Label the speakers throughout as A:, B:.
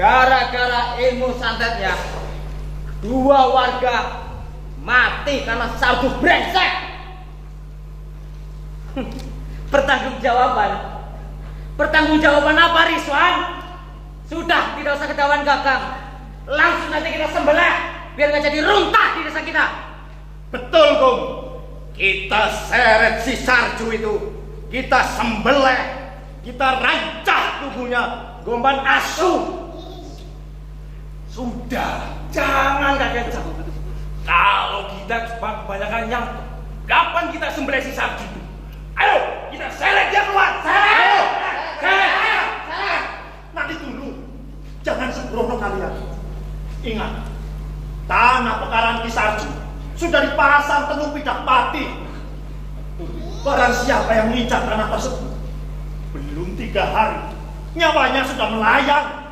A: Gara-gara ilmu santetnya, 2 warga mati karena sardu brengsek. Pertanggungjawaban apa, Rizwan? Sudah, tidak usah ketahuan Kakang. Langsung nanti kita sembelih biar gak jadi runtah di desa kita.
B: Betul, Gum. Kita seret si Sarju itu, kita sembelih, kita rancah tubuhnya, gomban asu.
C: Sudah, jangan kakek jauh. Kalau kita kebanyakan yang, kapan kita sembelih si Sarju itu? Ayo, kita seret dia keluar.
B: Seret. Nanti dulu, jangan sembrono kalian. Ingat, tanah pekarangan Ki Sarju sudah dipasang tenung pidak pati. Barang siapa yang menginjak tanah tersebut, belum 3 hari, nyawanya sudah melayang.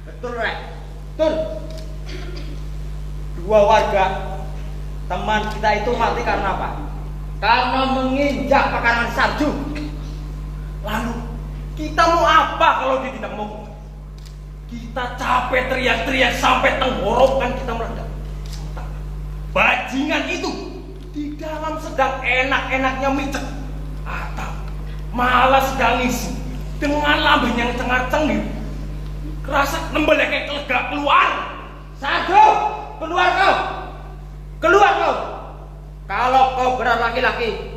A: Betul, Rek. Betul. 2 warga teman kita itu mati karena apa? Karena menginjak pekarangan Sarju.
C: Lalu, kita mau apa kalau dia tidak mau? Kita capek teriak-teriak sampai tenggorokan kita meledak. Bajingan itu di dalam sedang enak-enaknya micet, atau malah sedang ngisi dengan lambung yang cengar-cengir. Kerasa nembelnya kayak kelegak keluar.
A: Sarju, keluar kau. Keluar kau. Kalau kau benar laki-laki,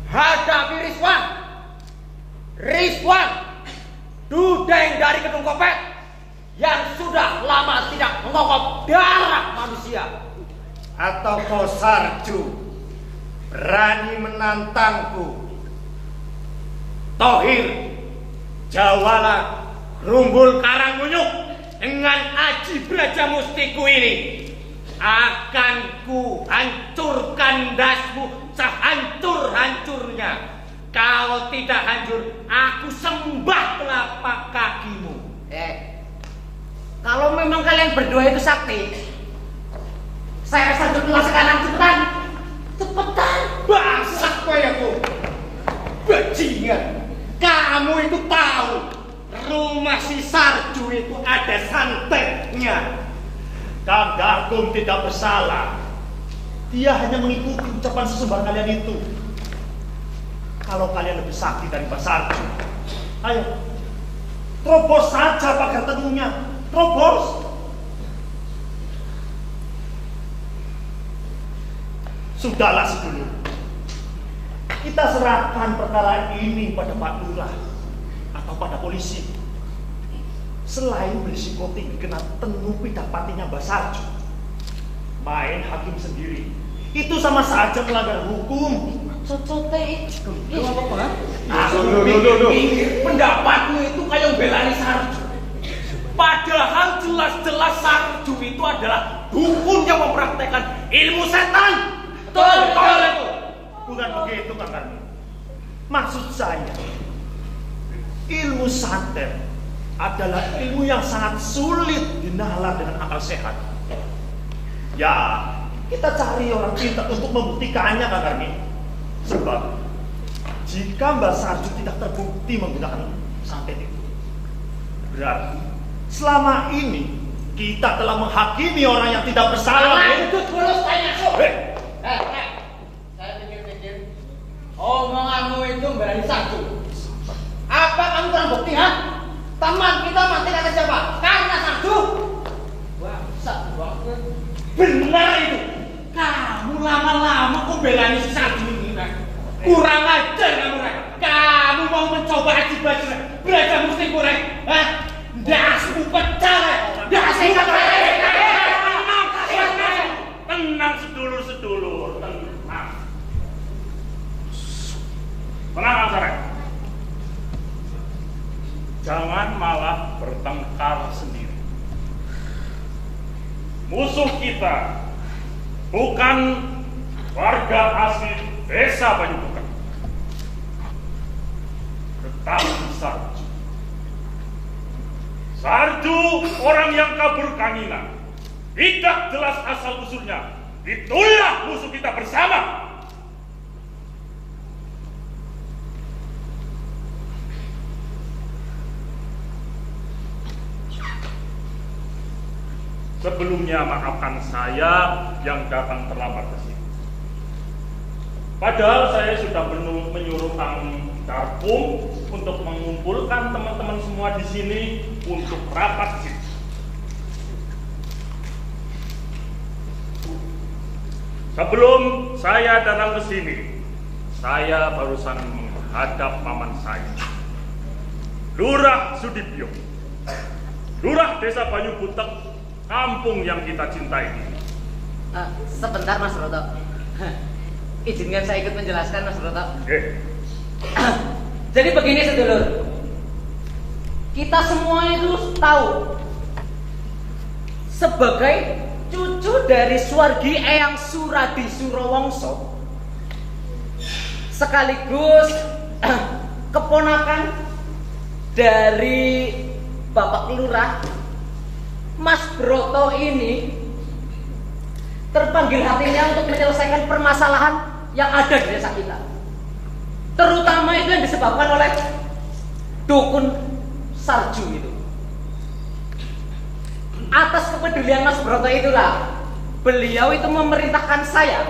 A: hadapi Rizwan. Rizwan, dudeng dari Kedung Kopet yang sudah lama tidak mengokok darah manusia.
B: Atau kau Sarju berani menantangku? Tohir, Jawala, Rumbul Karangmunyuk dengan aji Braja Mustiku ini akan ku hancurkan dasmu sehancur-hancurnya. Kalau tidak hancur, aku sembah telapak kakimu.
A: Kalau memang kalian berdua itu sakti, saya Sarju kelas kanan, cepetan. Cepetan.
B: Bangsat kayaku. Bajingan. Kamu itu tahu rumah si Sarju itu ada santetnya. Kang Gakum tidak bersalah. Dia hanya mengikuti ucapan sesumbar kalian itu. Kalau kalian lebih sakti dari Pak Sarju, ayo terobos saja pagar tenungnya. Terobos. Sudahlah sedulur, kita serahkan perkara ini pada Pak Lurah atau pada polisi. Selain berisiko tinggi kena tenung pidak patinya Mbak Sarju, main hakim sendiri itu sama saja melanggar hukum.
A: Cocote itu apa?
C: Aku pikir pendapatmu itu kayak belani Sarju. Padahal jelas-jelas Sarju itu adalah dukun yang mempraktekkan ilmu setan.
A: Betul.
B: Bukan begitu, Kang Karni. Maksud saya, ilmu santet adalah ilmu yang sangat sulit dinalar dengan akal sehat. Ya, kita cari orang pintar untuk membuktikannya, Kang Karni. Sebab jika Mbak Sarju tidak terbukti menggunakan santet itu, berarti selama ini kita telah menghakimi orang yang tidak bersalah.
A: Itu terus tanya so. Saya pikir-pikir omonganmu itu berani Sarju. Apa kamu kurang bukti, ha? Teman kita mati karena siapa? Karena Sarju. Bangsat banget.
C: Benar itu. Kamu lama-lama kok belani si Sarju ini, Rek? Kurang ajar kamu, Rek. Kamu mau mencoba aji Braja Mustiku, Rek? Hah? Dasmu pecah, Rek. Dasmu pecah. Tenang sedulur-sedulur, tenang. Tenang, Rek. Jangan malah bertengkar sendiri. Musuh kita bukan warga asli desa Banyubukan, tetapi Sarju. Sarju orang yang kabur Kangina, tidak jelas asal usulnya. Itulah musuh kita bersama.
B: Sebelumnya maafkan saya yang datang terlambat ke sini. Padahal saya sudah menyuruh Kang Darpung untuk mengumpulkan teman-teman semua di sini untuk rapat di sini. Sebelum saya datang ke sini, saya barusan menghadap paman saya, Lurah Sudibyo, Lurah Desa Banyu Butek, kampung yang kita cintai ini.
D: Sebentar Mas Broto. Izinkan saya ikut menjelaskan Mas Broto. Jadi begini sedulur, kita semua itu tahu sebagai cucu dari Suwargi Eyang Suradi Surawongso, sekaligus keponakan dari Bapak Lurah, Mas Broto ini terpanggil hatinya untuk menyelesaikan permasalahan yang ada di desa kita, terutama itu yang disebabkan oleh dukun Sarju itu. Atas kepedulian Mas Broto itulah beliau itu memerintahkan saya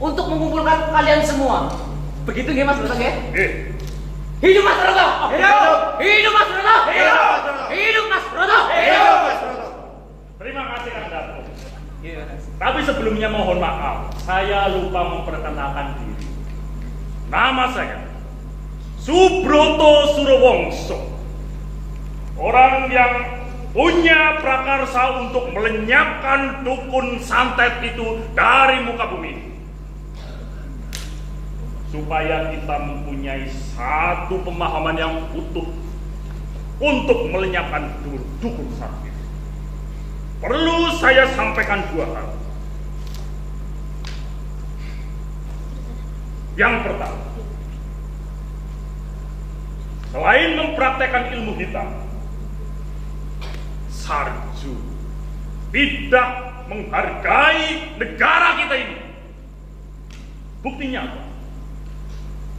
D: untuk mengumpulkan kalian semua. Begitu nggih Mas Broto nggih? Hidup Mas Broto!
A: Hidup!
D: Hidup Mas Broto!
A: Hidup!
D: Hidup Mas Broto!
A: Hidup, Mas Broto!
B: Terima kasih Kang Darpung. Tapi sebelumnya mohon maaf, saya lupa memperkenalkan diri. Nama saya Subroto Surawongso, orang yang punya prakarsa untuk melenyapkan dukun santet itu dari muka bumi, supaya kita mempunyai satu pemahaman yang utuh untuk melenyapkan dukun santet. Perlu saya sampaikan dua hal. Yang pertama, selain mempraktekkan ilmu hitam, Sarju tidak menghargai negara kita ini. Buktinya apa?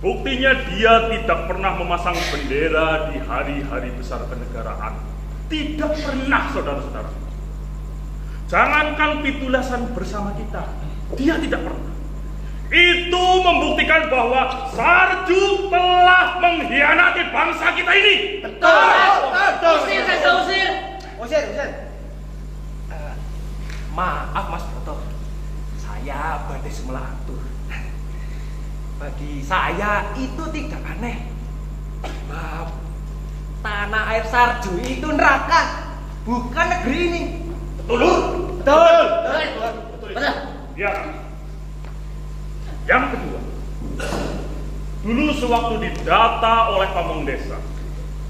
B: Buktinya dia tidak pernah memasang bendera di hari-hari besar kenegaraan. Tidak pernah, saudara-saudara. Jangankan pitulasan bersama kita, dia tidak pernah. Itu membuktikan bahwa Sarju telah mengkhianati bangsa kita ini.
A: Betul.
D: Usir, saya usir.
A: Usir.
C: Maaf Mas Broto, saya badai semelatur. Bagi saya itu tidak aneh. Sebab tanah air Sarju itu neraka, bukan negeri ini.
A: Betul.
D: Betul.
B: Ya. Yang kedua, dulu sewaktu didata oleh pamong desa,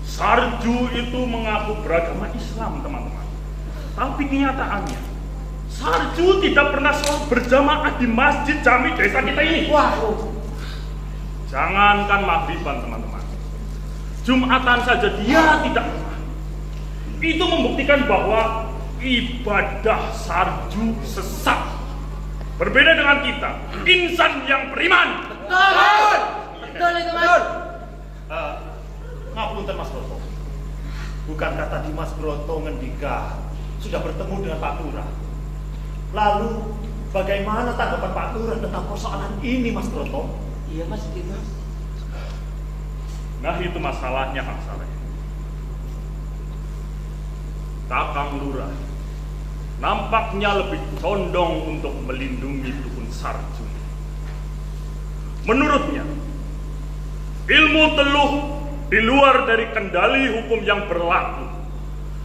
B: Sarju itu mengaku beragama Islam, teman-teman. Tapi kenyataannya, Sarju tidak pernah sholat berjamaah di masjid jami desa kita ini. Jangankan maghriban, teman-teman, Jumatan saja dia tidak pernah. Itu membuktikan bahwa ibadah Sarju sesat. Berbeda dengan kita, insan yang beriman.
D: Betul itu Mas.
B: Ngapunten Mas Broto. Bukankah tadi Mas Broto ngendika sudah bertemu dengan Pak Lurah? Lalu bagaimana tanggapan Pak Lurah tentang persoalan ini, Mas Broto?
D: Iya Mas, gitu Mas.
B: Nah itu masalahnya, Kang Saleh. Kakang Lurah nampaknya lebih condong untuk melindungi dukun Sarju. Menurutnya, ilmu teluh di luar dari kendali hukum yang berlaku,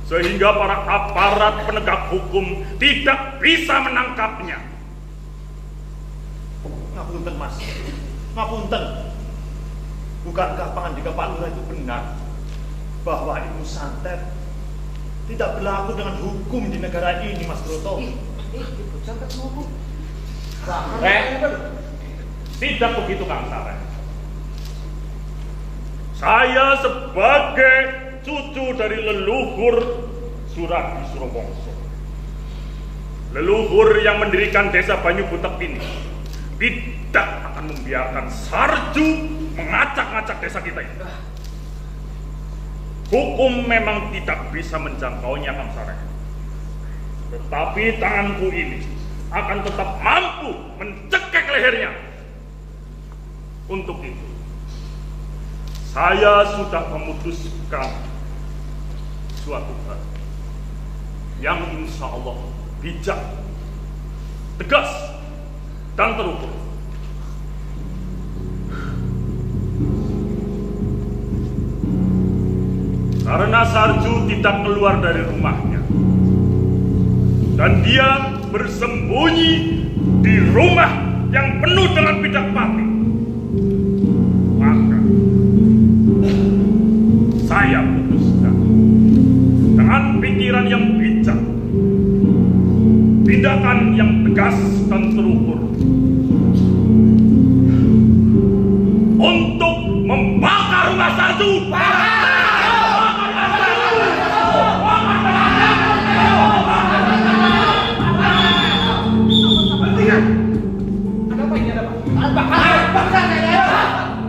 B: sehingga para aparat penegak hukum tidak bisa menangkapnya.
E: Ngapunten Mas, ngapunten. Bukankah pangandika Pak Lurah itu benar bahwa ilmu santet tidak berlaku dengan hukum di negara ini, Mas Broto?
B: Tidak begitu, Kang Saleh. Saya sebagai cucu dari leluhur Suradi Surawongso, leluhur yang mendirikan desa Banyu Butek ini, tidak akan membiarkan Sarju mengacak-ngacak desa kita ini. Hukum memang tidak bisa menjangkaunya, Kang Saleh.
E: Tetapi tanganku ini akan tetap mampu mencekik lehernya. Untuk itu, saya sudah memutuskan suatu hal yang insya Allah bijak, tegas, dan terukur. Karena Sarju tidak keluar dari rumahnya dan dia bersembunyi di rumah yang penuh dengan bidak mati, maka saya putuskan dengan pikiran yang bijak, tindakan yang tegas dan terukur untuk membakar rumah Sarju.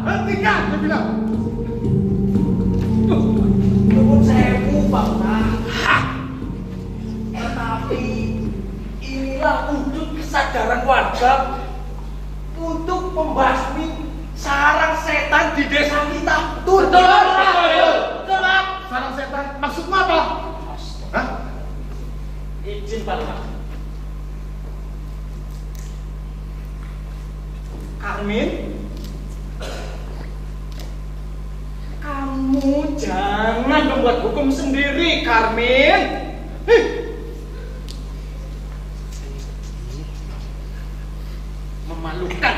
A: Hentikan, saya bilang.
C: Nuwun sewu, Bang. Tetapi inilah wujud kesadaran warga untuk membasmi sarang setan di desa kita.
A: Betul, betul. Sarang setan, maksudmu apa? Hah?
C: Izin, Bang. Karmin, kamu jangan membuat hukum sendiri, Karmin. Memalukan.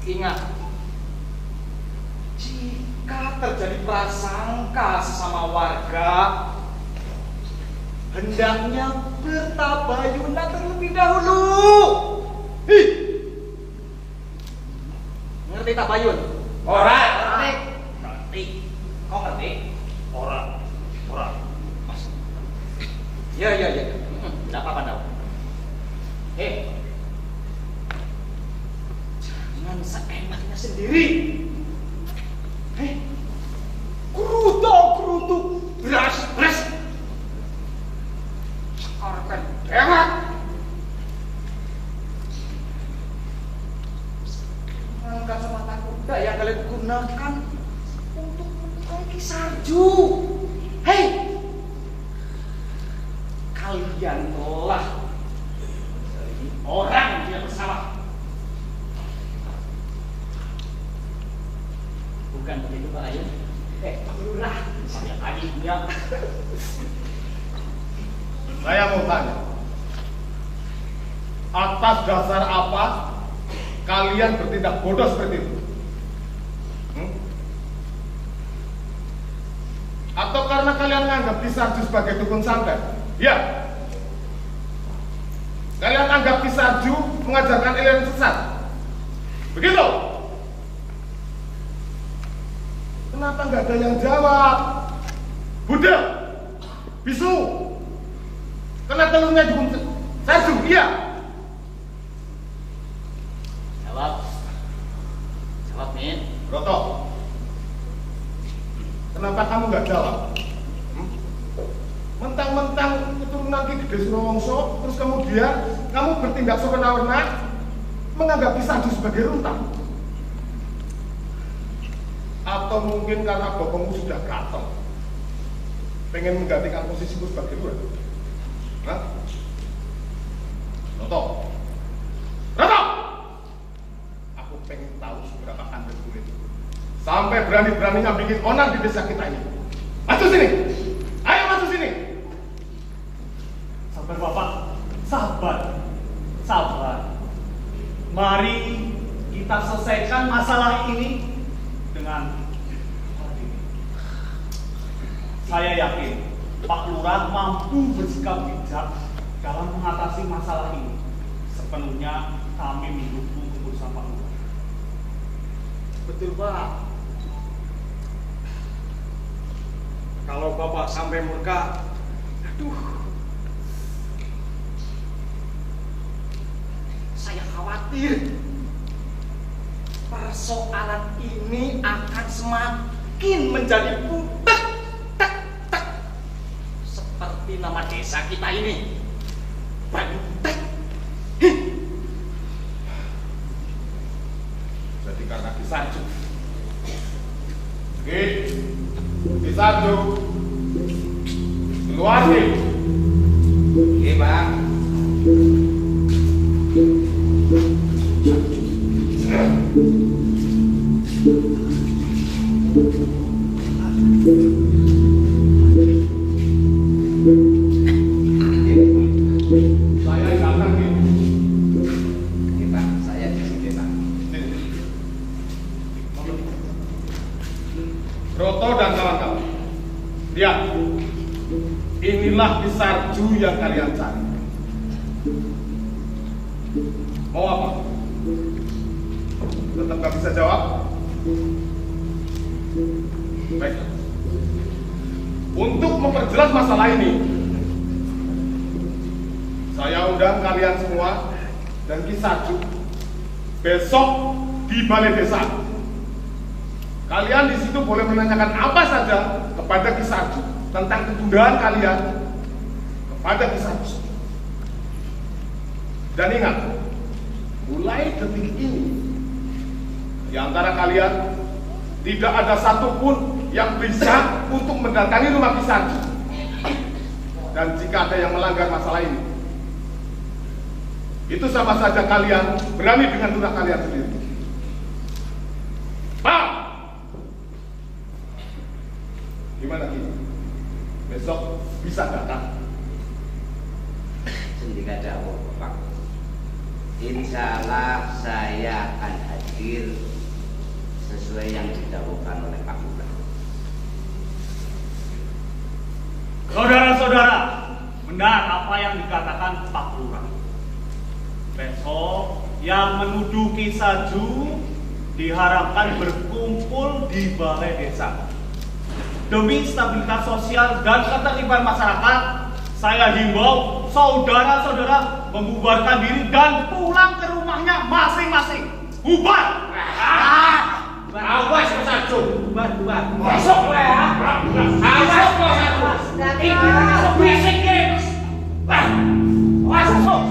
C: Ingat, jika terjadi prasangka sesama warga, hendaknya bertabayunan terlebih dahulu. Ngerti tabayun? Ngerti. Kau ngerti?
E: Orang.
C: Ya. Tidak apa-apa, Nau. Jangan seenaknya sendiri. Kerutu, beras. Sekarang hemat. Angkat semata kuda yang kalian gunakan untuk menaiki Sarju. Kalian telah menjadi orang yang bersalah. Bukan begitu, Pak Ayu? Pak Lurah, saya tadinya.
A: Saya mau tanya, atas dasar apa kalian bertindak bodoh seperti itu? Atau karena kalian menganggap Kisarju sebagai dukun santet? Ya. Kalian anggap Kisarju mengajarkan ilmu sesat? Begitu? Kenapa nggak ada yang jawab? Buddha, bisu, kena telurnya dukun Sarju, iya.
C: Jawab, Min.
A: Broto, kenapa kamu nggak jawab? Mentang-mentang keturunan Ki Gede Surowongso, terus kemudian kamu bertindak semena-mena menganggap Kisarju sebagai runtang? Atau mungkin karena bokongmu sudah gatel, pengen menggantikan posisimu sebagai lurah? Hah? Broto, aku pengen tahu seberapa anda kulit sampai berani-beraninya bikin onar di desa kita ini. Masuk sini, ayo masuk sini.
B: Sabar Bapak, sabar. Mari kita selesaikan masalah ini dengan adil. Saya yakin Pak Lurah mampu bersikap bijak dalam mengatasi masalah ini. Sepenuhnya kami mendukung keputusan Pak Lurah.
C: Betul, Pak. Kalau Bapak sampai murka, saya khawatir persoalan ini akan semakin menjadi seperti nama desa kita ini. Bantek.
F: Jadi karena Kisarju. Oke, Kisarju. Keluar nih.
A: Oke, Bang.
F: Saya datang nih.
A: Oke, Bang. Saya di sini, Bang.
F: Roto dan kawan-kawan. Lihat. Inilah Kisarju yang kalian cari. Mau apa? Tetap gak bisa jawab? Baik. Untuk memperjelas masalah ini, saya undang kalian semua dan Kisarju besok di balai desa. Kalian di situ boleh menanyakan apa saja kepada Kisarju tentang ketundaan kalian kepada Kisarju. Dan ingat, mulai detik ini di antara kalian tidak ada satupun yang bisa untuk mendatangi rumah Kisarju. Dan jika ada yang melanggar masalah ini, itu sama saja kalian berani dengan tunak kalian sendiri. Pak, gimana Ki? Besok bisa datang?
A: Sendika dawuh, Pak. Insya Allah saya akan hadir sesuai yang didahulukan oleh Pak Lurah.
B: Saudara-saudara, benar apa yang dikatakan Pak Lurah. Besok yang menuju Kisarju diharapkan berkumpul di balai desa. Demi stabilitas sosial dan ketertiban masyarakat, saya himbau saudara-saudara membubarkan diri dan pulang ke rumahnya masing-masing. Bubar!
C: Awas Kisarju.
D: Bubar.
C: Masuk lah ya. Awas Kisarju. Ini sebisik guys. Awas masuk.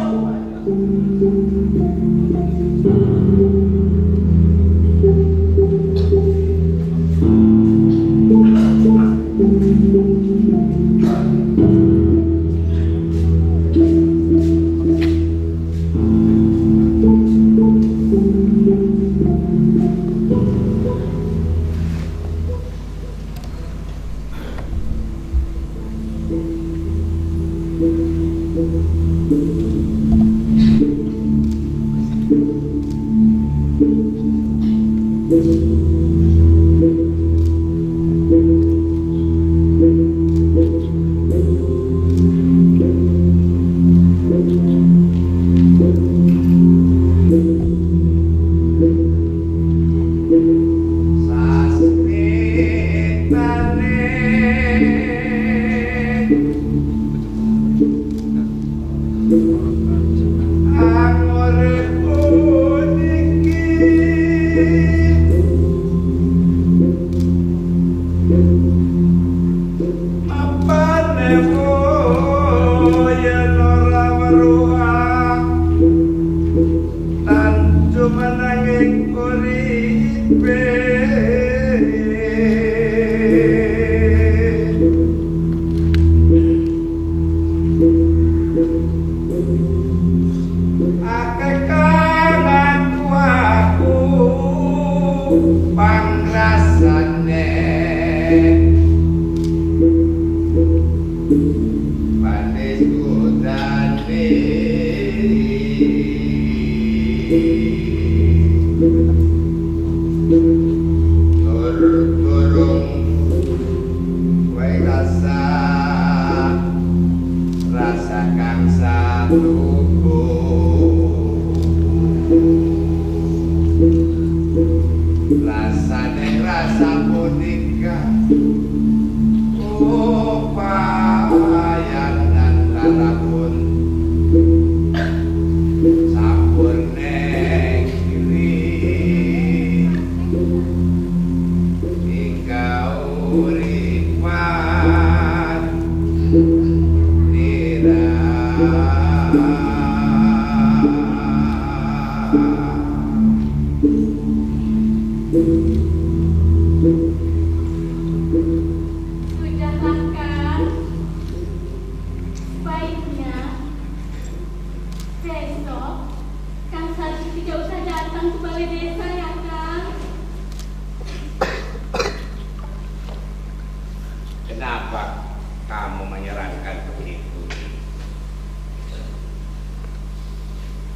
G: Kenapa kamu menyarankan begitu?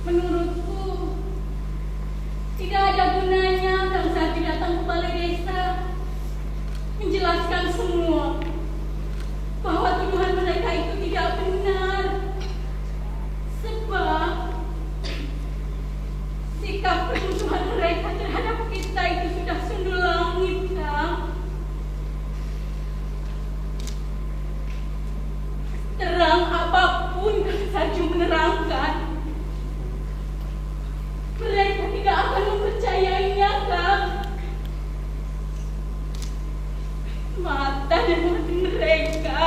H: Menurutku, tidak ada gunanya Kang Sarju datang ke balai desa menjelaskan semua bahwa tuduhan mereka itu tidak benar. Sebab sikap penuduhan mereka terhadap kita itu sudah sundul langit, Kang. Terang apapun Kang Sarju menerangkan, mereka tidak akan mempercayainya, Kang. Mata dan hati mereka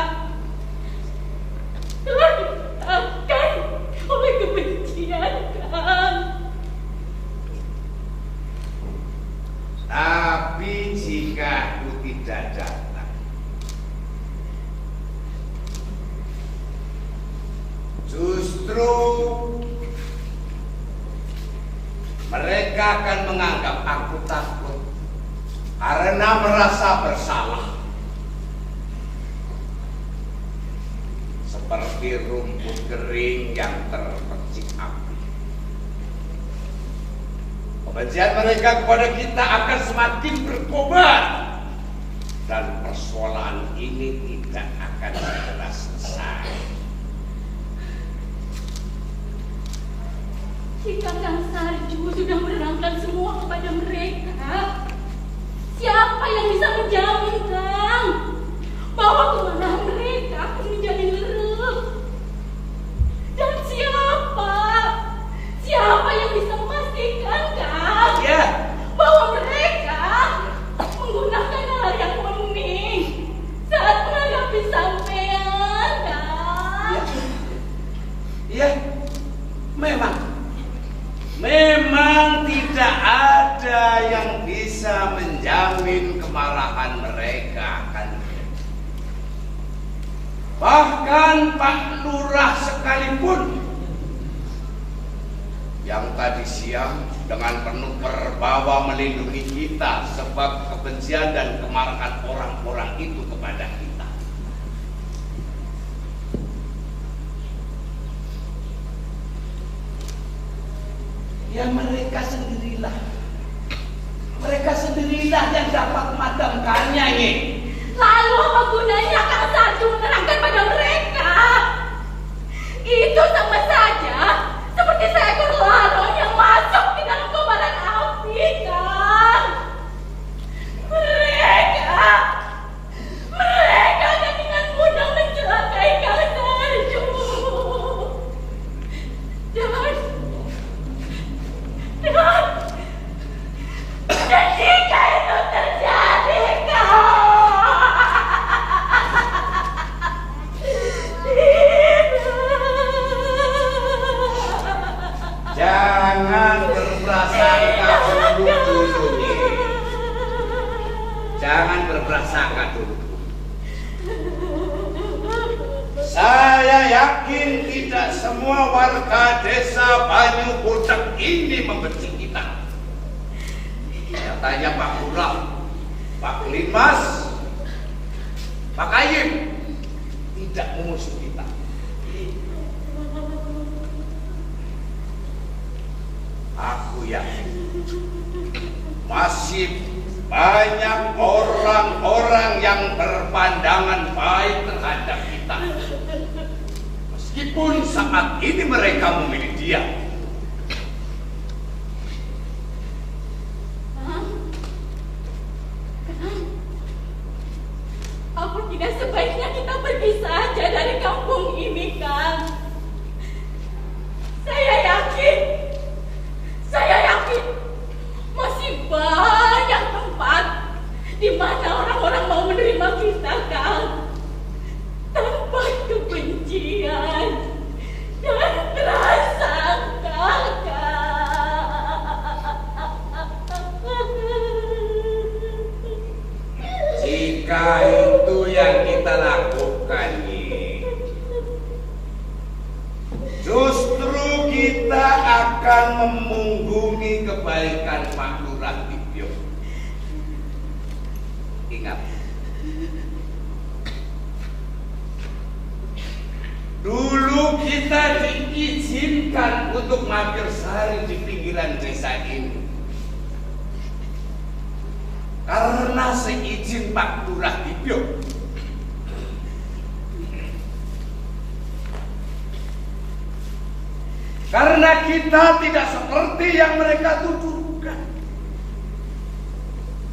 H: telah ditetapkan oleh kebencian, Kang.
G: Tapi jika aku tidak datang, justru mereka akan menganggap aku takut karena merasa bersalah. Seperti rumput kering yang terpercik api. Kebencian mereka kepada kita akan semakin berkobar, dan persoalan ini tidak akan segera selesai.
H: Jika Kang Sarju sudah menerangkan semua kepada mereka, siapa yang bisa menjamin, Kang, bahwa kemarahan mereka akan menjadi lerep? Dan siapa yang bisa memastikan, Kang, bahwa mereka menggunakan hal yang bening saat menghadapi sampean, Kang?
G: Iya, memang tidak ada yang bisa menjamin kemarahan mereka, kan? Bahkan Pak Lurah sekalipun yang tadi siang dengan penuh perbawa melindungi kita sebab kebencian dan kemarahan orang-orang itu kepada kita. Ya mereka sendirilah yang dapat memadamkannya, Nyi.
H: Lalu apa gunanya Kang Sarju menerangkan pada mereka? Itu sama saja seperti seekor laron yang masuk di dalam kobaran api, Kang. Mereka akan dengan mudah mencelakai Kang Sarju. Dan jika itu terjadi,
G: Jangan berprasangka dulu, Nyi. Jangan berprasangka dulu. Saya yakin tidak semua warga desa Banyu Budak ini membenci kita. Nyatanya Pak Lurah, Pak Limas, Pak Kayim tidak memusuhi kita. Aku yakin masih banyak orang-orang yang berpandangan baik terhadap kita. Meskipun saat ini mereka memilih dia.
H: apa tidak sebaiknya kita pergi saja dari kampung ini, Kang? Saya yakin masih banyak tempat di mana orang-orang mau menerima kita, Kang, tanpa kebencian dan prasangka,
G: Jika itu yang kita lakukan, justru kita akan memunggungi kebaikan Pak Lurah Dibyo. Ingat, kita diizinkan untuk mampir sehari di pinggiran desa ini karena seizin Pak Lurah Dibyo. Karena kita tidak seperti yang mereka tuduhkan.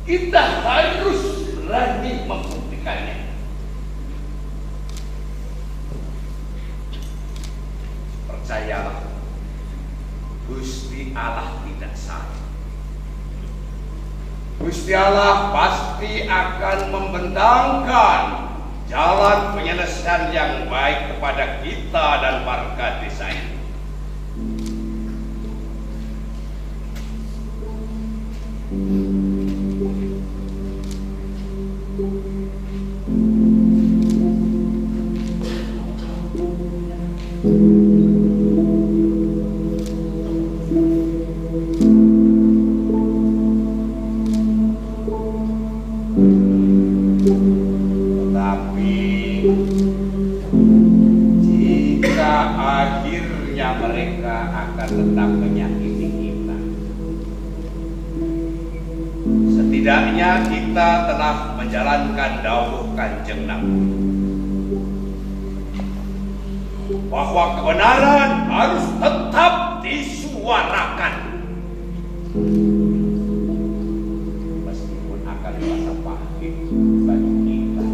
G: Kita harus berani membuktikannya. Percayalah, Gusti Allah tidak salah. Gusti Allah pasti akan membentangkan jalan penyelesaian yang baik kepada kita dan warga desa ini. Setidaknya kita telah menjalankan dawuh Kanjeng Nabi bahwa kebenaran harus tetap disuarakan meskipun akan terasa pahit bagi kita.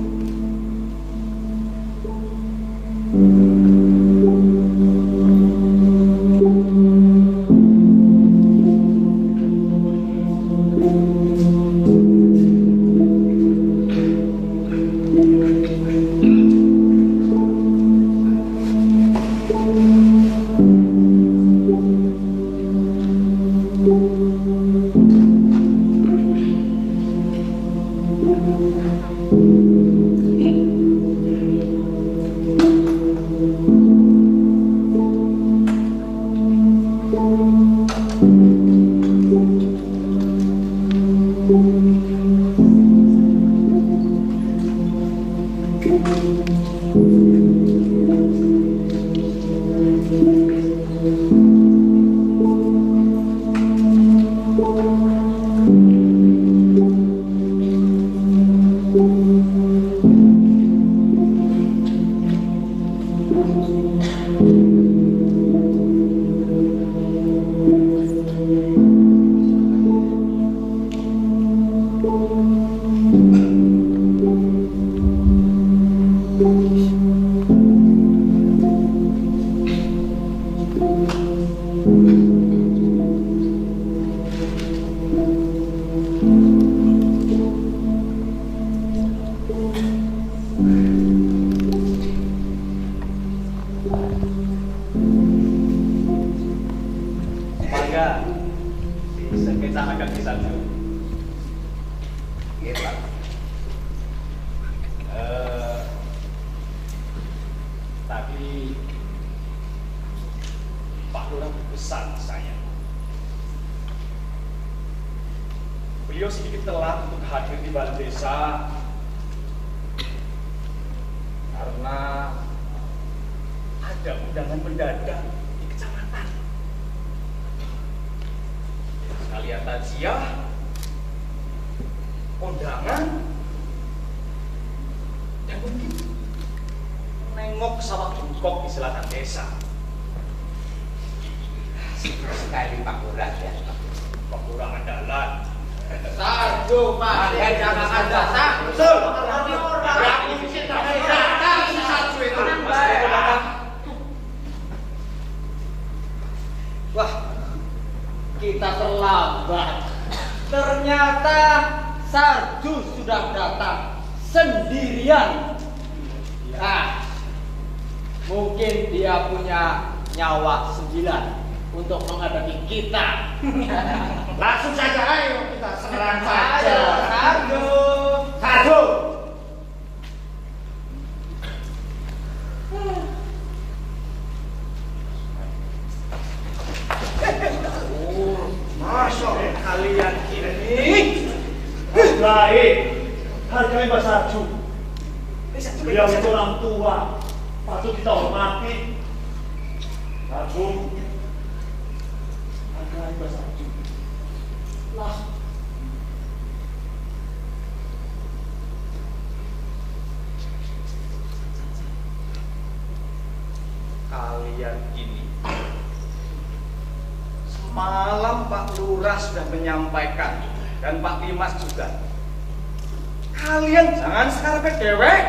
E: Tadi Pak Lurah berpesan saya. Beliau sedikit telat untuk hadir di balai desa karena ada undangan mendadak di kecamatan. Sekalian takziah, undangan, dan mungkin nengok sawah bungkok di selatan desa.
G: Sibuk sekali Pak Lurah ya.
E: Pak Lurah andalan.
A: Sarjo Pak, jangan ada Sarjo. Wah, kita terlambat. Ternyata Sarju sudah datang sendirian. Nah, mungkin dia punya nyawa 9 untuk menghadapi kita.
B: Langsung saja, ayo kita serang saja.
A: Ayo, Sarju.
B: Sarju.
E: Masya kalian ini.
B: Baik, hargai Mbak Sarju. Beliau itu orang tua, patut kita hormati. Sarju, hargai Mas Sarju. Lah,
C: kalian ini semalam Pak Lurah sudah menyampaikan dan Pak Dimas juga. Kalian jangan sekarang dewek.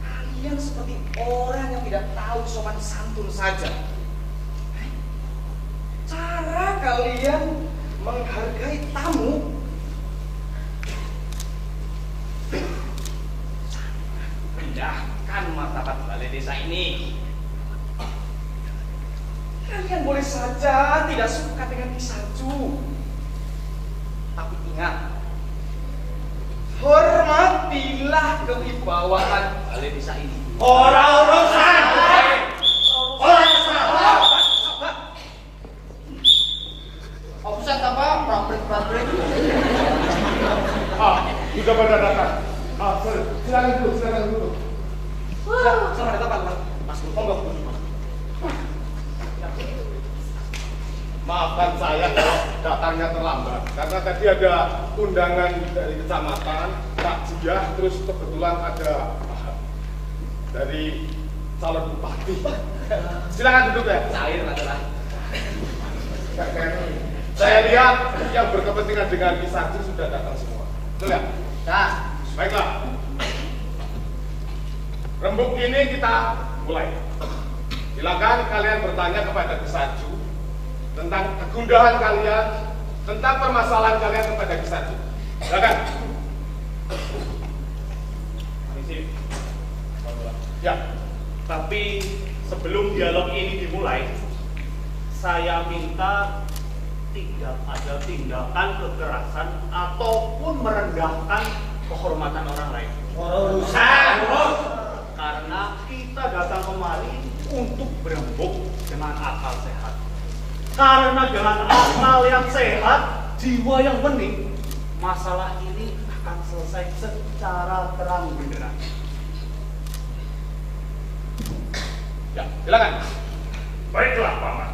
C: Kalian seperti orang yang tidak tahu sopan santun saja. Cara kalian menghargai tamu rendahkan martabat balai desa ini. Kalian boleh saja tidak suka dengan Ki Sarju, tapi ingat, hormatilah kewibawaan balai desa ini.
B: orang urusan.
A: Offset apa? Pabrik.
F: Sudah pada datang. Silakan dulu.
C: Selamat datang Pak Lurah. Mas Lurah, monggo.
F: Maafkan saya kalau datangnya terlambat karena tadi ada undangan dari kecamatan, takziah, terus kebetulan ada dari calon bupati. Silakan duduk ya.
C: Cair Pak Lurah.
F: Saya lihat yang berkepentingan dengan Ki Sarju sudah datang semua. Betul ya?
A: Nah,
F: Baiklah. Rembuk ini kita mulai. Silakan kalian bertanya kepada Ki Sarju tentang kegundahan kalian, tentang permasalahan kalian kepada Ki Sarju. Silakan. Ya.
B: Tapi sebelum dialog ini dimulai, saya minta tidak ada tindakan kekerasan ataupun merendahkan kehormatan orang lain.
A: urusan.
B: Karena kita datang kemari untuk berembuk dengan akal sehat. Karena dengan akal yang sehat, jiwa yang bening, masalah ini akan selesai secara terang benderang.
F: Ya, silakan.
E: Baiklah, Paman.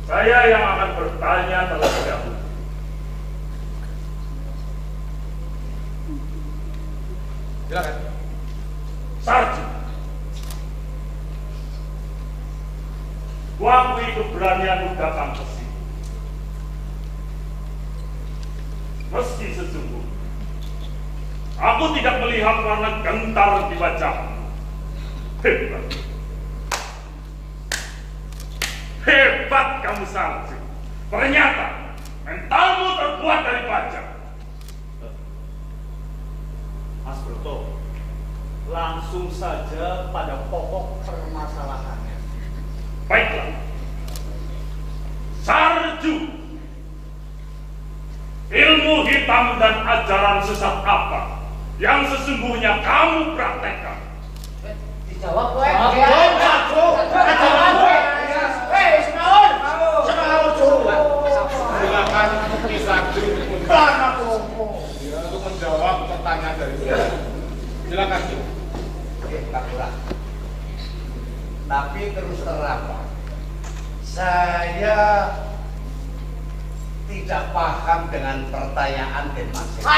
E: Saya yang akan bertanya terlebih dahulu.
F: Silakan.
E: Sarju, waktu keberanianmu datang ke sini. Meski sesungguhnya aku tidak melihat warna gentar di wajahmu. Hebat. Hebat kamu, Sarju. Ternyata mentalmu terbuat dari baja.
B: Mas Broto, langsung saja pada pokok permasalahannya.
E: Baiklah. Sarju, ilmu hitam dan ajaran sesat apa yang sesungguhnya kamu praktekkan?
A: Dijawab kowe. Jawab kowe.
F: Silakan Ki Sarju untuk menjawab pertanyaan dari saya. Silakan.
G: Oke, Pak Lurah. Tapi terus terang, Pak, saya tidak paham dengan pertanyaan dan masalah.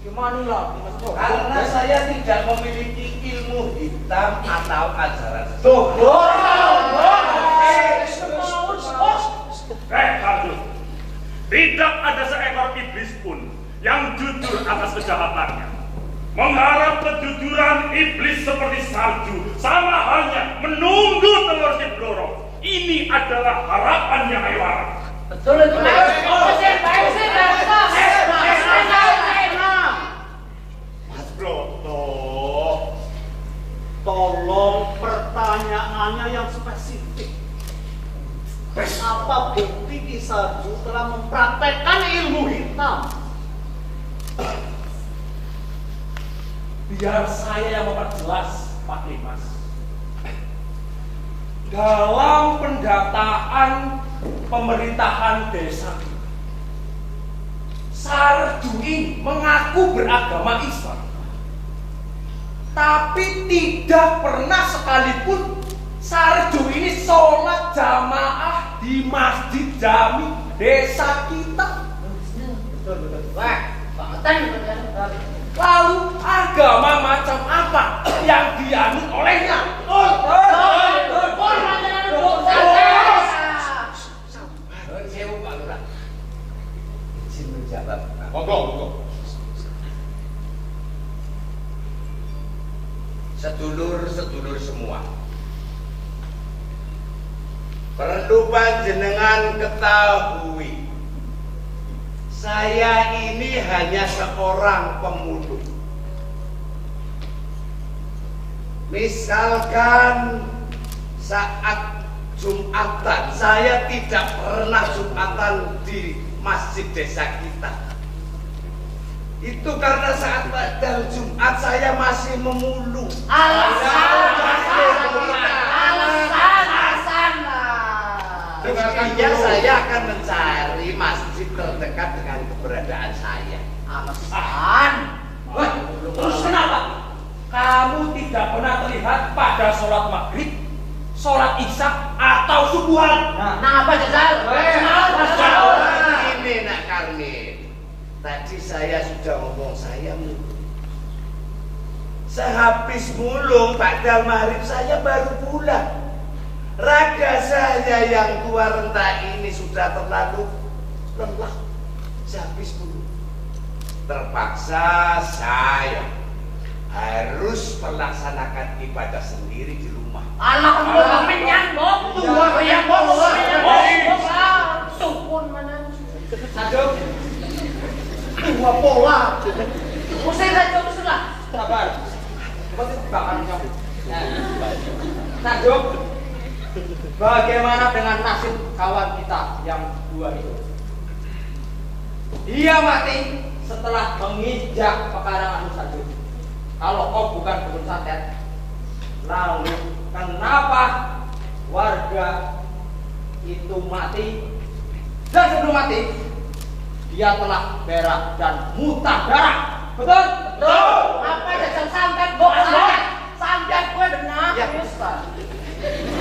A: Gimana lah?
G: Karena saya tidak memiliki ilmu hitam atau ajaran.
E: Sarju, tidak ada seekor iblis pun yang jujur atas kejahatannya. Mengharap kejujuran iblis seperti Sarju sama halnya menunggu telur si blorok. Ini adalah harapan yang mewah.
A: Betul itu.
B: Mas Broto, tolong pertanyaannya yang spesifik. Apa bukti Ki Sarju telah mempraktekkan ilmu hitam?
C: Biar saya yang memperjelas, Pak Dimas. Dalam pendataan pemerintahan desa,
G: Sarju ini mengaku beragama Islam, tapi tidak pernah sekalipun Sarju ini sholat jamaah di masjid jami desa kita.
D: Wah, bangetan betul.
G: Lalu agama macam apa yang dianut olehnya? Sewu Pak Lurah. Izin menjawab.
F: Monggo.
G: Sedulur-sedulur semua, perlu panjenengan ketahui, saya ini hanya seorang pemulung. Misalkan saat Jumatan, saya tidak pernah Jumatan di masjid desa kita. Itu karena saat pada Jumat saya masih memulung. Mestinya saya akan mencari masjid terdekat dengan keberadaan saya.
D: Alasan.
C: Wah, terus kenapa? Kamu tidak pernah terlihat pada sholat maghrib, sholat isya, atau subuhan?
D: Nah, apa jajal?
G: Ini Nak Karmin, tadi saya sudah ngomong saya mulung. Sehabis mulung, badal maghrib saya baru pulang. Raga saya yang tua renta ini sudah terlalu lelah. Sehabis mulung, terpaksa saya harus melaksanakan ibadah sendiri di rumah.
D: Anak lu menyan, Bok. Tua ya, Bok. Sukun mana?
C: Sadung,
D: Dua pola. Usai saja usulah.
C: sabar. Pasti bakal nyamuk. Sadung, bagaimana dengan nasib kawan kita yang dua itu? Dia mati setelah menginjak pekarangan Sadung. Kalau kau bukan dukun santet, lalu kenapa warga itu mati? Dan sebelum mati, dia telah berak dan muntah darah. Betul?
D: Betul. Apa jajal santet, Bok? Santet gue benar.
G: Ya,
D: Ustaz.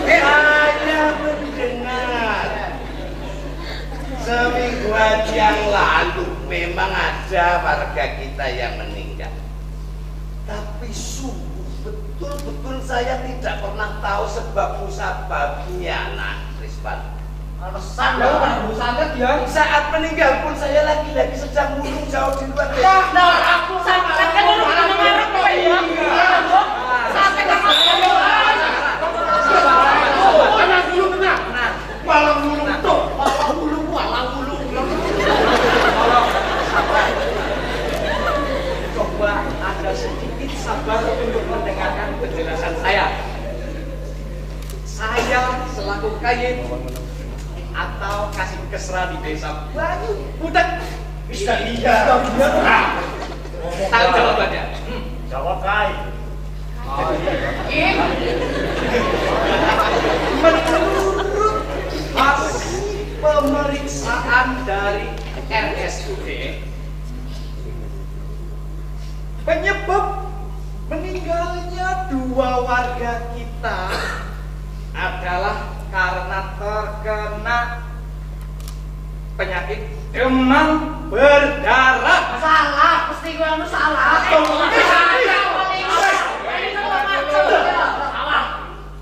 G: Saya mendengar seminggu yang lalu memang ada warga kita yang meninggal. Tapi sungguh betul-betul saya tidak pernah tahu sebab musababnya, Nak Rizwan.
D: Alasan
C: Lalu
D: dong.
C: kan Bu santet dia?
G: Saat meninggal pun saya lagi-lagi sedang mulung jauh di luar
D: Nah, aku santet kan dulu kena marah kok ya. Santet kan
F: Tenang dulu, tenang. Walang mulung tuh.
D: walang mulung.
C: Coba ada sedikit sabar untuk mendengarkan penjelasan saya. Saya selaku kayit atau kasih kesra di desa Banyu Budak.
B: Bisa iya.
C: Tahu jawabannya?
B: Jawab Kai.
C: Menurut hasil pemeriksaan dari RSUD, penyebab meninggalnya dua warga kita adalah karena terkena penyakit demam berdarah.
D: Salah, pasti gue anu salah.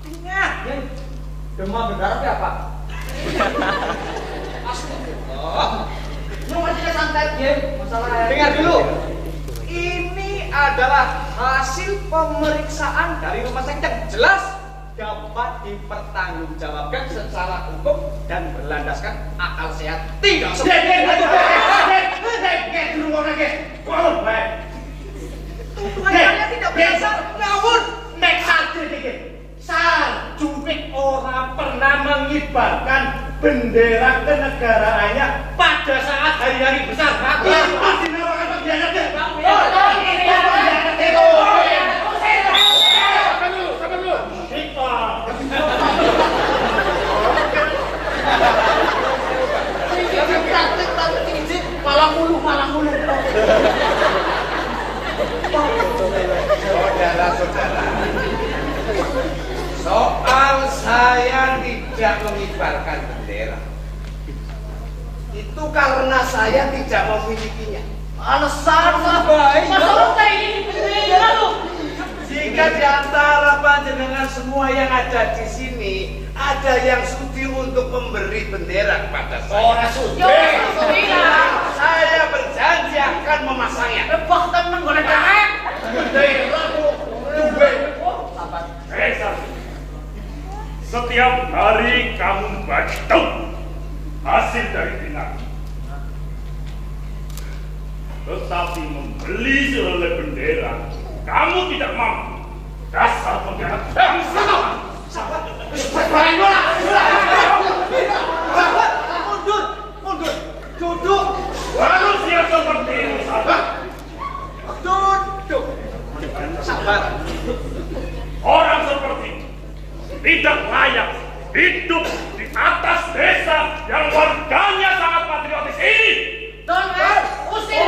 C: Ingat, demam berdarah itu apa?
D: Lu masih santet ya, masalah.
C: Dengar dulu. Ini adalah hasil pemeriksaan dari rumah sakit yang jelas dapat dipertanggungjawabkan secara hukum dan berlandaskan akal sehat. Tidak Tujuannya tidak berdasar ngawur.
B: Nek saja dikit. Sarjupik orang pernah mengibarkan bendera kenegaraannya pada saat hari-hari besar. Itu dinamakan pengkhianatan.
F: Sabar dulu.
D: Malang mulu.
G: tidak mengibarkan bendera? Itu karena saya tidak memilikinya.
A: Alasan baik.
H: Masalah kayak gini bendera lu.
G: Jika di antara panjenengan semua yang ada di sini ada yang sudi untuk memberi bendera kepada saya,
A: Orang sudi.
H: Yo, bilang.
G: saya berjanji akan memasangnya.
A: Rebah temen boleh tahan. Bendera bu. Duwe.
E: Setiap hari kamu membantu hasil dari dinar, tetapi membeli sehelai bendera kamu tidak mampu. Dasar pengkhianat bangsa.
A: Mundur. Duduk.
E: Manusia seperti itu, sahabat.
A: Duduk.
G: Sabar.
E: Orang seperti itu tidak layak hidup di atas desa yang warganya sangat patriotis ini.
H: Dongan, usir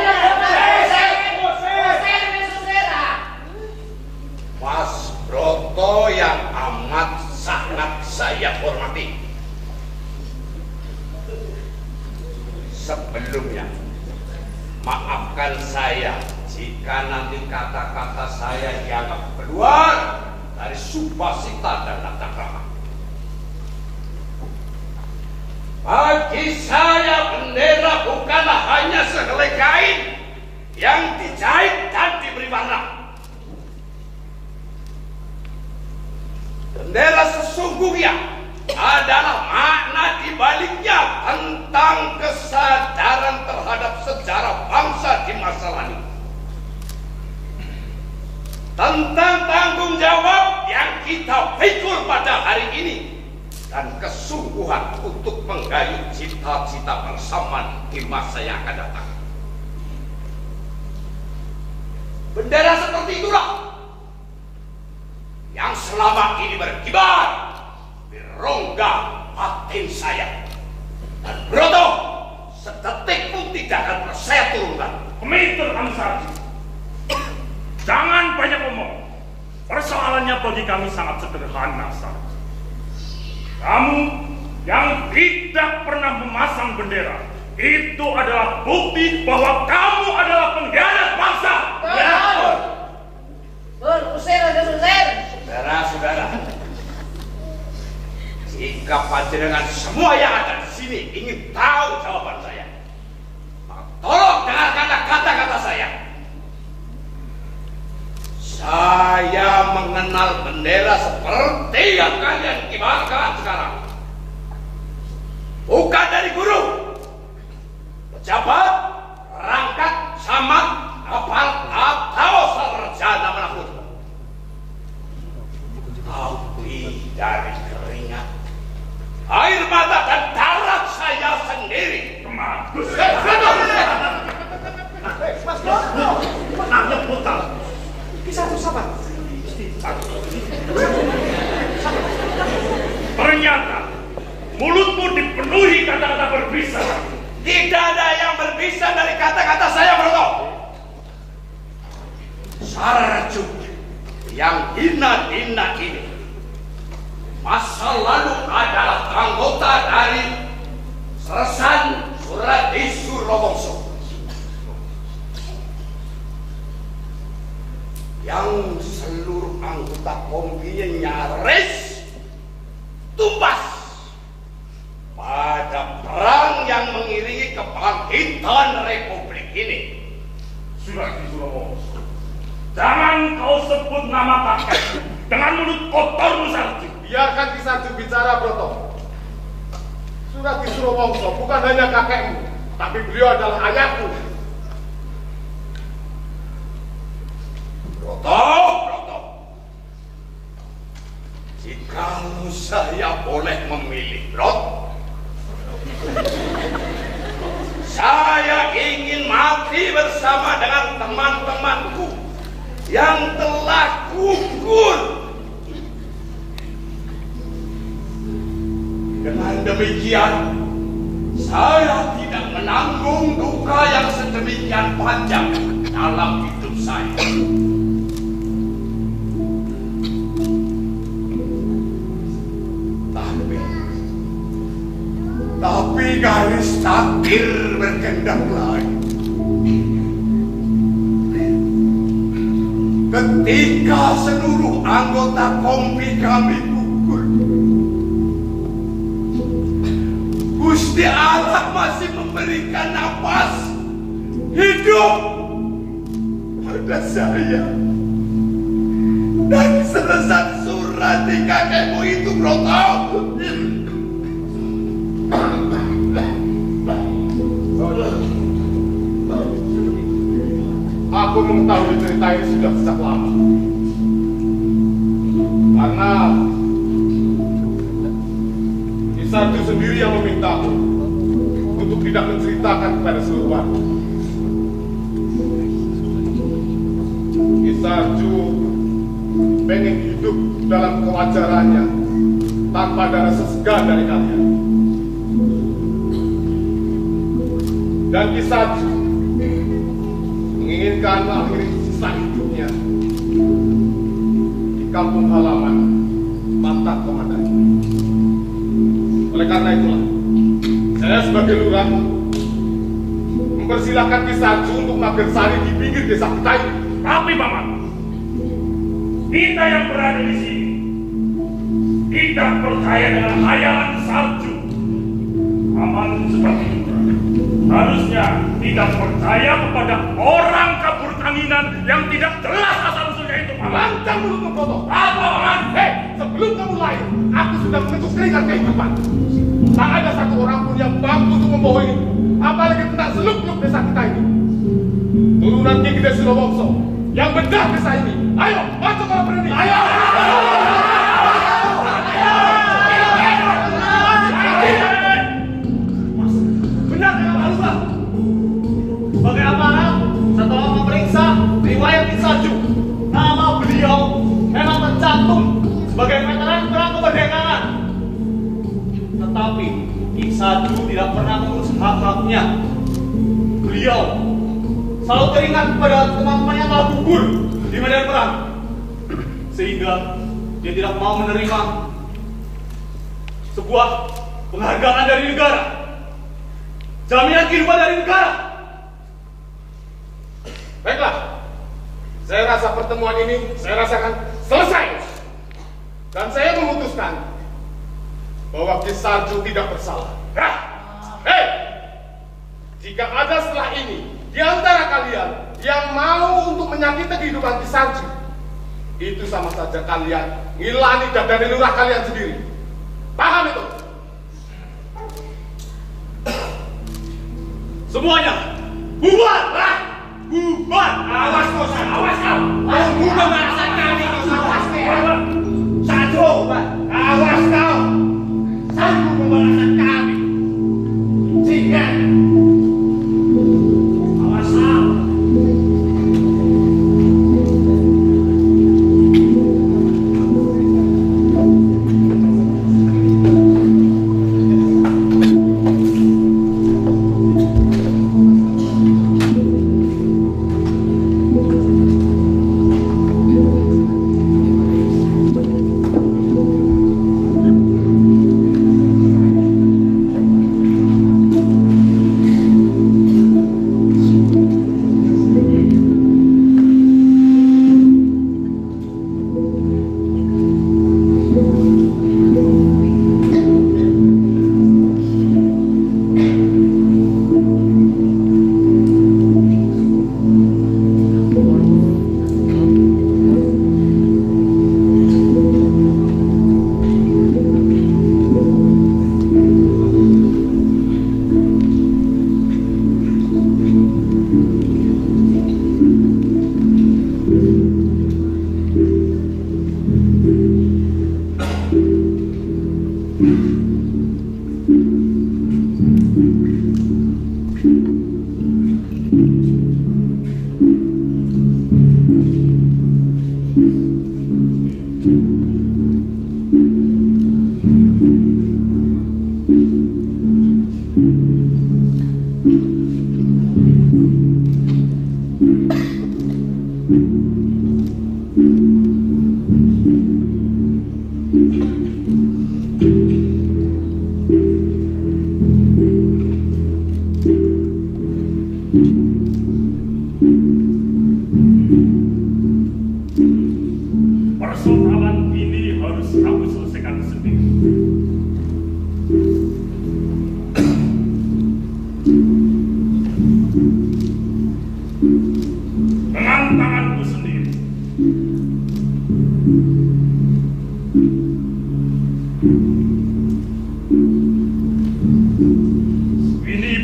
G: Mas Broto yang amat sangat saya hormati. Sebelumnya, maafkan saya jika nanti kata-kata saya dianggap keluar dari subhasita dan tata krama. Bagi saya bendera bukanlah hanya sehelai kain yang dijahit dan diberi warna. Bendera sesungguhnya adalah makna dibaliknya tentang kesadaran terhadap sejarah bangsa di masa lalu, tentang tanggung jawab yang kita pikul pada hari ini, dan kesungguhan untuk menggayuh cita-cita bersama di masa yang akan datang. Bendera seperti itulah yang selama ini berkibar di rongga batin saya, dan Broto sedetik pun tidak akan pernah saya turunkan.
E: Pemimpin kamu saja. Jangan banyak ngomong. Persoalannya bagi kami sangat sederhana saja. Kamu yang tidak pernah memasang bendera, itu adalah bukti bahwa kamu adalah pengkhianat bangsa.
H: Usir.
G: Saudara-saudara, jika panjenengan semua yang ada di sini ingin tahu jawaban saya, maka tolong dengarkanlah kata-kata saya. Saya mengenal bendera seperti yang kalian kibarkan sekarang, bukan dari guru, pejabat, perangkat, camat, kapal, atau sarjana manapun, tapi dari keringat, air mata dan darah saya sendiri.
E: Magus.
A: Mas Broto.
E: Menangnya brutal.
A: Kisah itu sabar.
E: Ternyata mulutmu dipenuhi kata-kata berbisa.
G: Tidak ada yang berbisa dari kata-kata saya, Broto. Sarju yang hina-hina ini masa lalu adalah anggota dari Sersan Suradi Surabongso yang seluruh anggota kompinya nyaris tumbas pada perang yang mengiringi kebangkitan Republik ini.
E: Suradi Surabongso. Jangan kau sebut nama kakek dengan mulut kotormu, Sarju.
F: Biarkan Ki Sarju bicara, Broto. Suradi Surabongso bukan hanya kakekmu, tapi beliau adalah ayahku.
G: Broto. Jikalau saya boleh memilih, Broto, saya ingin mati bersama dengan teman-temanku yang telah gugur. Dengan demikian, saya tidak menanggung duka yang sedemikian panjang dalam hidup saya. Tapi
F: Tapi garis takdir berkehendak lain. Ketika seluruh anggota kompi kami gugur, Gusti Allah masih memberikan nafas hidup pada saya. Dan selesai surat di kakekmu itu, Broto. Aku mengetahui cerita ini sudah sejak lama. Karena Kisarju sendiri yang memintaku untuk tidak menceritakan kepada seluruh warga. Kisarju pengen hidup dalam kewajarannya tanpa ada rasa segan dari kalian. Dan Kisarju menginginkan mengakhiri sisa hidupnya di kampung halaman mantan komandan. Oleh karena itulah, saya sebagai lurah mempersilahkan Kisarju untuk magersari di pinggir desa kita ini.
E: Tapi Paman, kita yang berada di sini tidak percaya dengan khayalan salju. Paman seperti itu harusnya tidak percaya kepada orang kabur tanginan yang tidak jelas asal usulnya itu, Paman.
F: Lancang mulutmu, Broto.
E: Apa, Paman?
F: Hei, sebelum kamu lahir, aku sudah mengetuk keringat kehidupan. Tak ada satu orang pun yang mampu untuk membohongi, apalagi tentang seluk-beluk desa kita ini. Turunan Ki Gede Silowongso yang bedah desa ini. Ayo, masuk kalau berani. Ayo!
B: Benar ya Pak Lurah? Sebagai amanah, setelah memeriksa riwayat Kisarju, nama beliau memang tercantum sebagai veteran perang kemerdekaan. Tetapi Kisarju tidak pernah mengurus hak-haknya. Beliau selalu teringat kepada teman-teman yang telah gugur di medan perang, sehingga dia tidak mau menerima sebuah penghargaan dari negara, jaminan kehidupan dari negara.
F: Baiklah, saya rasa pertemuan ini saya rasakan selesai. Dan saya memutuskan bahwa Kisarju tidak bersalah. Hei, jika ada setelah ini di antara kalian yang mau untuk menyakiti kehidupan Kisarju, itu sama saja kalian ngilani dada lurah kalian sendiri. Paham itu?
B: Semuanya bubar! Bubar! Awas kau, awas kau! Kamu pembalasan kami, awas kau! Satu, awas kau! Satu pembalasan kami! Tiga, awas kau!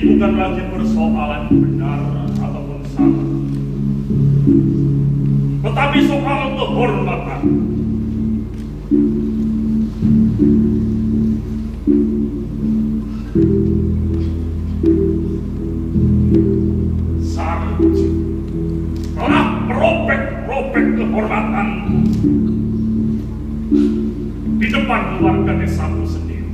E: bukan lagi persoalan benar ataupun salah, tetapi soal kehormatan. Sarju telah merobek kehormatanku di depan keluarga desaku sendiri.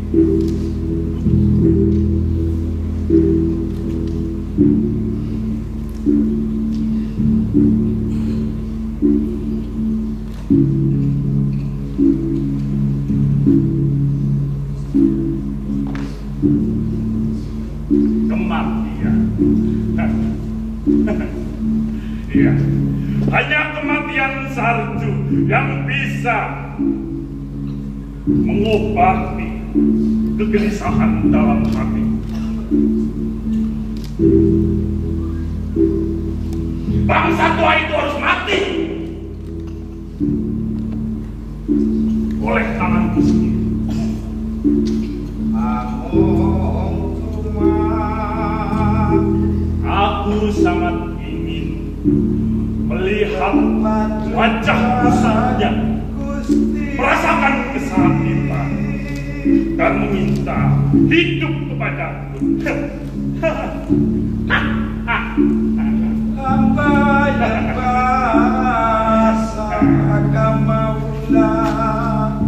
E: Kematian. Iya, hanya kematian Sarju yang bisa mengobati kegelisahan dalam hati. Bangsa tua itu harus mati oleh tanganku sendiri. Aku sangat ingin melihat wajahku saja, merasakan kesakitan dan meminta hidup kepadaku.
C: Hamba yang bahasa agama ulah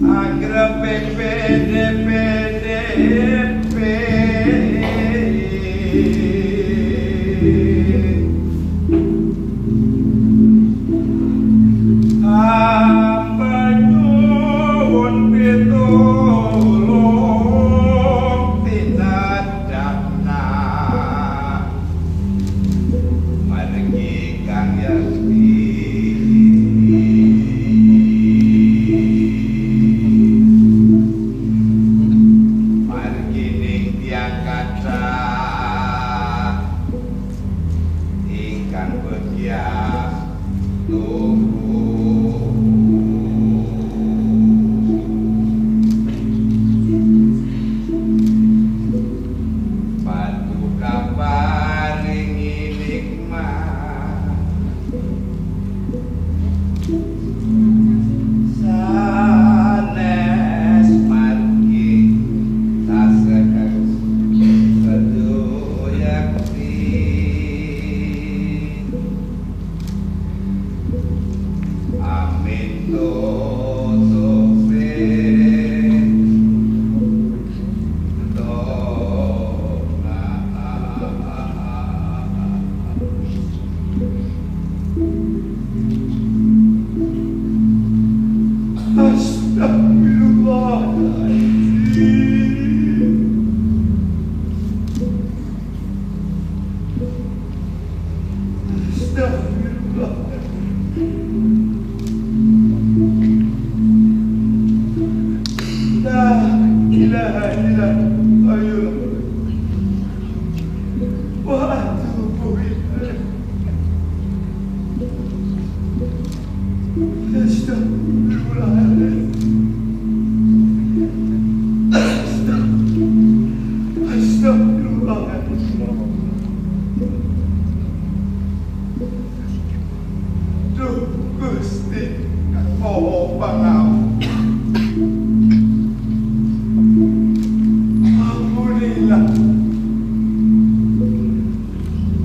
C: agar PPDP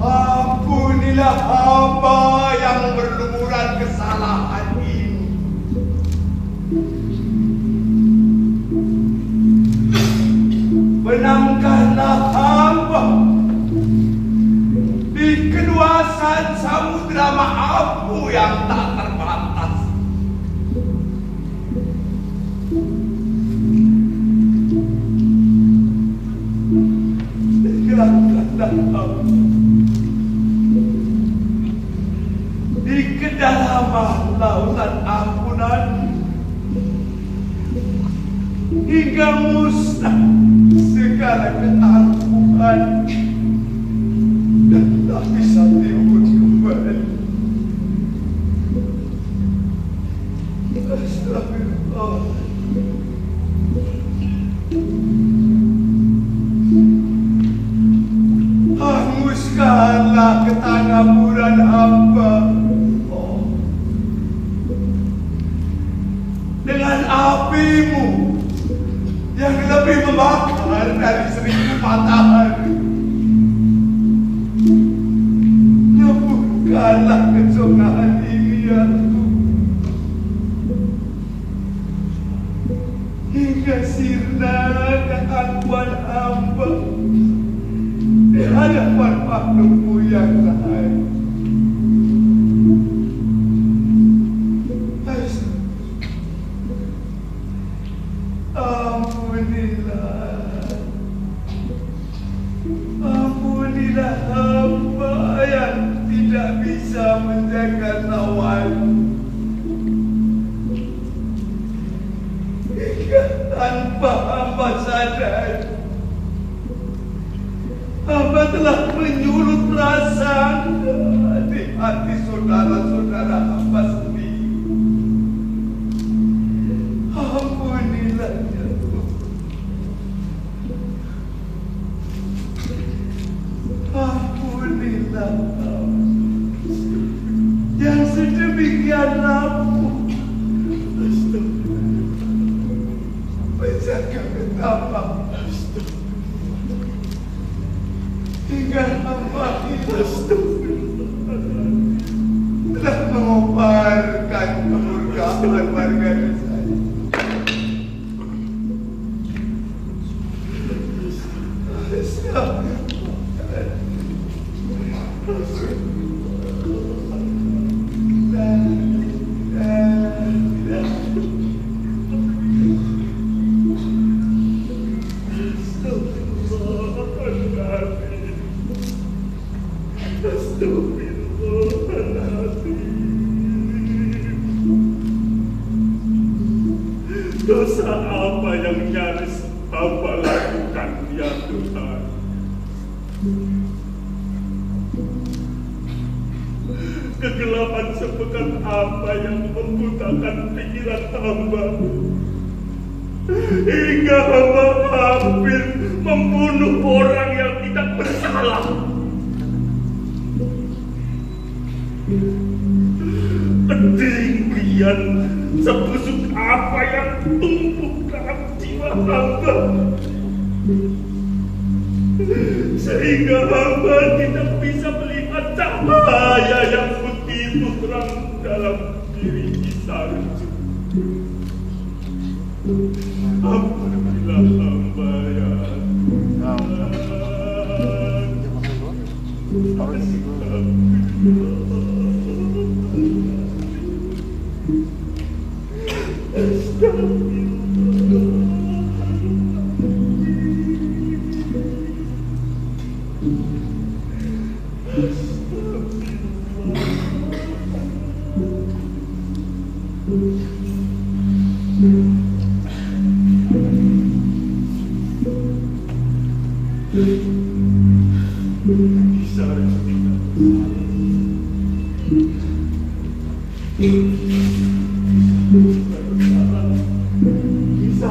F: Ampunilah hamba yang berlumuran kesalahan ini. Benamkanlah hamba di keluasan samudera maafmu yang tak terbatas. Gerakkanlah hamba di kedalaman lautan ampunan hingga musnah segala keangkuhan dan tak bisa timbul kembali. Astagfirullah. percampuran hamba dengan apimu yang lebih membakar dari 1000 matahari. Nyembuhkanlah kecelakaan ini ya Tuhan, hingga sirna keakuan hamba di hadapan makhlukmu yang lain. Ampunilah hamba yang tidak bisa menjaga lawan. Tanpa hamba sadar, hamba telah menyulut perasaan di hati saudara-saudara hamba sendiri. Ampunilah ya Tuhan. Ampunilah yang sedemikian rapuh menjaga betapa hingga hamba itu telah mengobarkan kemurkaan warga desa.
E: Dosa apa yang nyaris hamba lakukan ya Tuhan? Kegelapan sepekan apa yang membutakan pikiran hamba hingga hamba hampir membunuh orang yang tidak bersalah. Ketinggian sebusuk apa yang tumbuh dalam jiwa hamba sehingga hamba tidak bisa melihat cahaya yang begitu terang dalam diri Sarju. Ampunilah hamba ya Bisa